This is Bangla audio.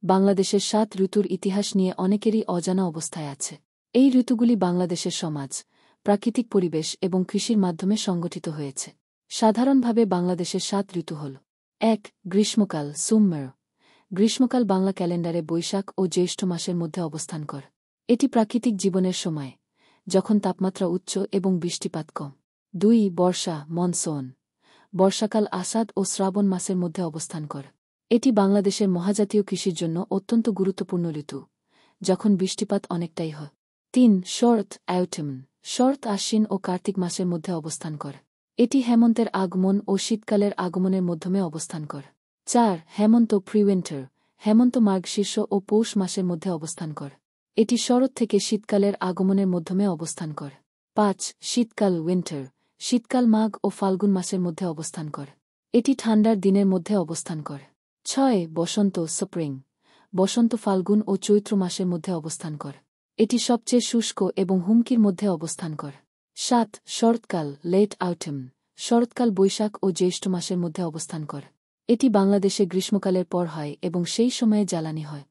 বাংলাদেশের ৭ ঋতুর ইতিহাস নিয়ে অনেকেরই অজানা অবস্থায় আছে। এই ঋতুগুলি বাংলাদেশের সমাজ, প্রাকৃতিক পরিবেশ এবং কৃষির মাধ্যমে সংগঠিত হয়েছে। সাধারণভাবে বাংলাদেশের ৭ ঋতু হল: ১. গ্রীষ্মকাল সুম্মের। গ্রীষ্মকাল বাংলা ক্যালেন্ডারে বৈশাখ ও জ্যৈষ্ঠ মাসের মধ্যে অবস্থান করে। এটি প্রাকৃতিক জীবনের সময়, যখন তাপমাত্রা উচ্চ এবং বৃষ্টিপাত কম। ২. বর্ষা মনসুন। বর্ষাকাল আষাঢ় ও শ্রাবণ মাসের মধ্যে অবস্থান করে। এটি বাংলাদেশের মহাজাতীয় কৃষির জন্য অত্যন্ত গুরুত্বপূর্ণ ঋতু, যখন বৃষ্টিপাত অনেকটাই হয়। ৩. শরৎ অ্যাউটামন। শরৎ আশ্বিন ও কার্তিক মাসের মধ্যে অবস্থান করে। এটি হেমন্তের আগমন ও শীতকালের আগমনের মধ্যমে অবস্থান করে। ৪. হেমন্ত প্রিউইন্টার। হেমন্ত মার্গশীর্ষ ও পৌষ মাসের মধ্যে অবস্থান করে। এটি শরৎ থেকে শীতকালের আগমনের মধ্যমে অবস্থান করে। ৫. শীতকাল উইন্টার। শীতকাল মাঘ ও ফাল্গুন মাসের মধ্যে অবস্থান করে। এটি ঠান্ডার দিনের মধ্যে অবস্থান করে। ৬. বসন্ত স্প্রিং। বসন্ত ফাল্গুন ও চৈত্র মাসের মধ্যে অবস্থান করে। এটি সবচেয়ে শুষ্ক এবং হুমকির মধ্যে অবস্থান করে। ৭. শরৎকাল লেট আউটাম। শরৎকাল বৈশাখ ও জ্যৈষ্ঠ মাসের মধ্যে অবস্থান করে। এটি বাংলাদেশে গ্রীষ্মকালের পর হয় এবং সেই সময়ে জ্বালানি হয়।